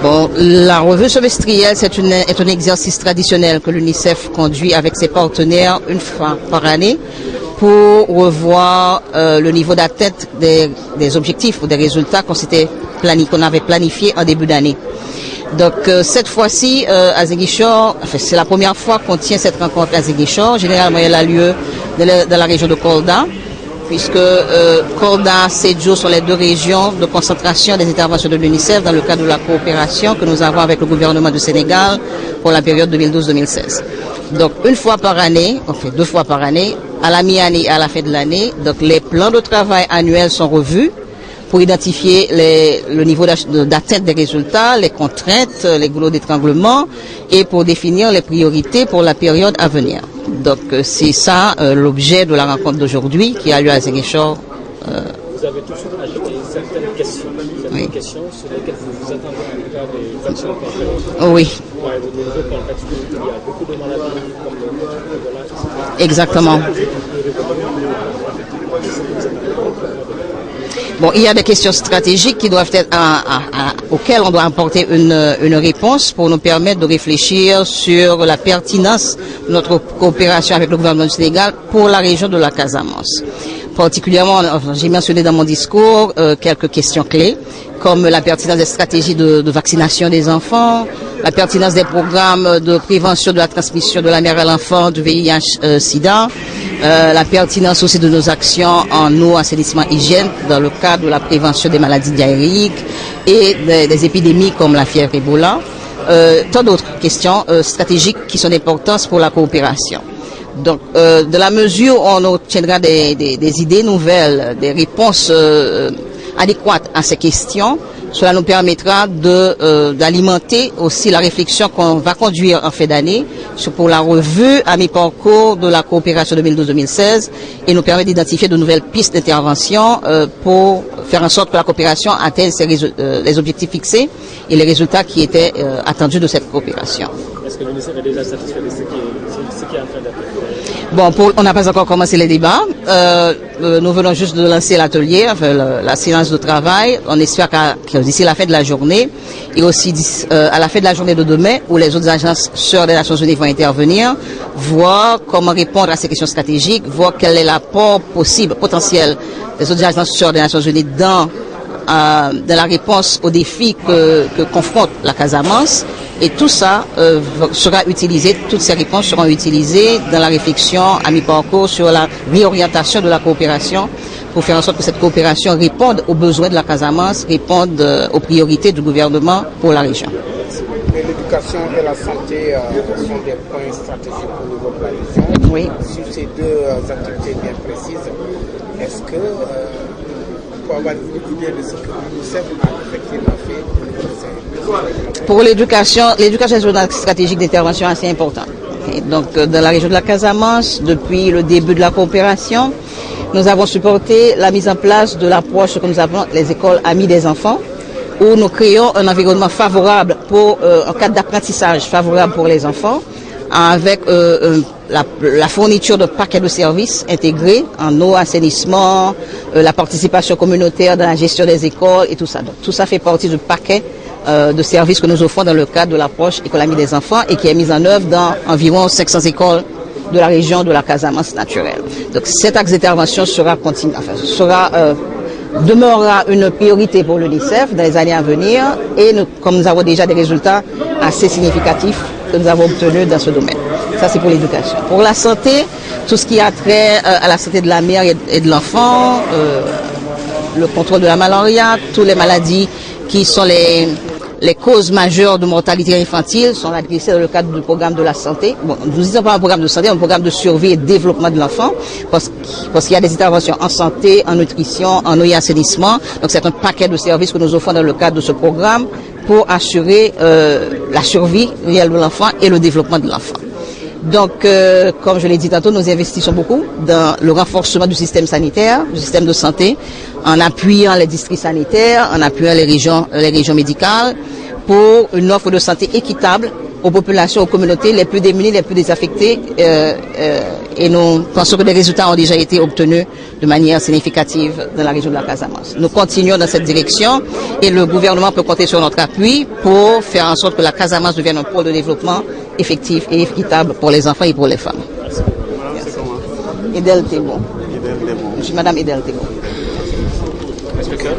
Bon, la revue semestrielle, est un exercice traditionnel que l'UNICEF conduit avec ses partenaires une fois par année pour revoir le niveau d'atteinte des objectifs ou des résultats qu'on avait planifiés en début d'année. Donc cette fois-ci, à Ziguinchor, c'est la première fois qu'on tient cette rencontre à Ziguinchor. Généralement, elle a lieu dans la région de Kolda, puisque Kolda, Sédhiou sont les deux régions de concentration des interventions de l'UNICEF dans le cadre de la coopération que nous avons avec le gouvernement du Sénégal pour la période 2012-2016. Donc une fois par année, enfin 2 fois par année, à la mi-année et à la fin de l'année, donc les plans de travail annuels sont revus pour identifier le niveau d'atteinte des résultats, les contraintes, les goulots d'étranglement et pour définir les priorités pour la période à venir. Donc c'est ça l'objet de la rencontre d'aujourd'hui qui a lieu à Ziguinchor. Vous avez toujours ajouté certaines questions sur lesquelles vous attendez en tout cas des actions concrètes. Oui. Ouais, de nouveau contexte où il y a beaucoup de maladies comme le Ebola. Exactement. Bon, il y a des questions stratégiques qui doivent être auxquelles on doit apporter une réponse pour nous permettre de réfléchir sur la pertinence de notre coopération avec le gouvernement du Sénégal pour la région de la Casamance. Particulièrement, j'ai mentionné dans mon discours quelques questions clés, comme la pertinence des stratégies de vaccination des enfants, la pertinence des programmes de prévention de la transmission de la mère à l'enfant du VIH-Sida, la pertinence aussi de nos actions en eau, assainissement, hygiène dans le cadre de la prévention des maladies diarrhéiques et des épidémies comme la fièvre Ebola, tant d'autres questions stratégiques qui sont d'importance pour la coopération. Donc, de la mesure où on obtiendra des idées nouvelles, des réponses adéquates à ces questions, cela nous permettra d'alimenter aussi la réflexion qu'on va conduire en fin d'année pour la revue à mi-parcours de la coopération 2012-2016 et nous permet d'identifier de nouvelles pistes d'intervention pour faire en sorte que la coopération atteigne les objectifs fixés et les résultats qui étaient attendus de cette coopération. Est-ce que l'UNICEF est déjà satisfait de ce qui est en train d'être fait? Bon, on n'a pas encore commencé les débats. Nous venons juste de lancer l'atelier, enfin, la séance de travail. On espère que d'ici la fin de la journée et aussi à la fin de la journée de demain, où les autres agences sœurs des Nations Unies vont intervenir, voir comment répondre à ces questions stratégiques, voir quel est l'apport potentiel des autres agences sœurs des Nations Unies dans la réponse aux défis que confronte la Casamance. Et tout ça sera utilisé, toutes ces réponses seront utilisées dans la réflexion à mi-parcours sur la réorientation de la coopération pour faire en sorte que cette coopération réponde aux besoins de la Casamance, réponde aux priorités du gouvernement pour la région. L'éducation et la santé sont des points stratégiques au niveau de la région. Oui. Sur ces deux activités bien précises, est-ce que pour avoir une idée de ce que l'UNICEF a effectivement fait? Pour l'éducation est une stratégique d'intervention assez importante. Et donc, dans la région de la Casamance, depuis le début de la coopération, nous avons supporté la mise en place de l'approche que nous appelons les écoles amies des enfants, où nous créons un environnement favorable un cadre d'apprentissage favorable pour les enfants, avec la fourniture de paquets de services intégrés en eau, assainissement, la participation communautaire dans la gestion des écoles et tout ça. Donc, tout ça fait partie du paquet de services que nous offrons dans le cadre de l'approche École Amie des enfants et qui est mise en œuvre dans environ 500 écoles de la région de la Casamance naturelle. Donc cet axe d'intervention demeurera une priorité pour l'UNICEF dans les années à venir et comme nous avons déjà des résultats assez significatifs que nous avons obtenus dans ce domaine. Ça c'est pour l'éducation. Pour la santé, tout ce qui a trait à la santé de la mère et de l'enfant, le contrôle de la malaria, toutes les maladies qui sont les causes majeures de mortalité infantile sont adressées dans le cadre du programme de la santé. Bon, nous ne disons pas un programme de santé, un programme de survie et de développement de l'enfant, parce qu'il y a des interventions en santé, en nutrition, en eau et assainissement. Donc c'est un paquet de services que nous offrons dans le cadre de ce programme pour assurer la survie réelle de l'enfant et le développement de l'enfant. Donc, comme je l'ai dit tantôt, nous investissons beaucoup dans le renforcement du système sanitaire, du système de santé, en appuyant les districts sanitaires, en appuyant les régions médicales, pour une offre de santé équitable aux populations, aux communautés les plus démunies, les plus désaffectées, et nous pensons que les résultats ont déjà été obtenus de manière significative dans la région de la Casamance. Nous continuons dans cette direction et le gouvernement peut compter sur notre appui pour faire en sorte que la Casamance devienne un pôle de développement effectif et équitable pour les enfants et pour les femmes. Edel Thébault. Je suis Madame Edel Thébault. Inspecteur.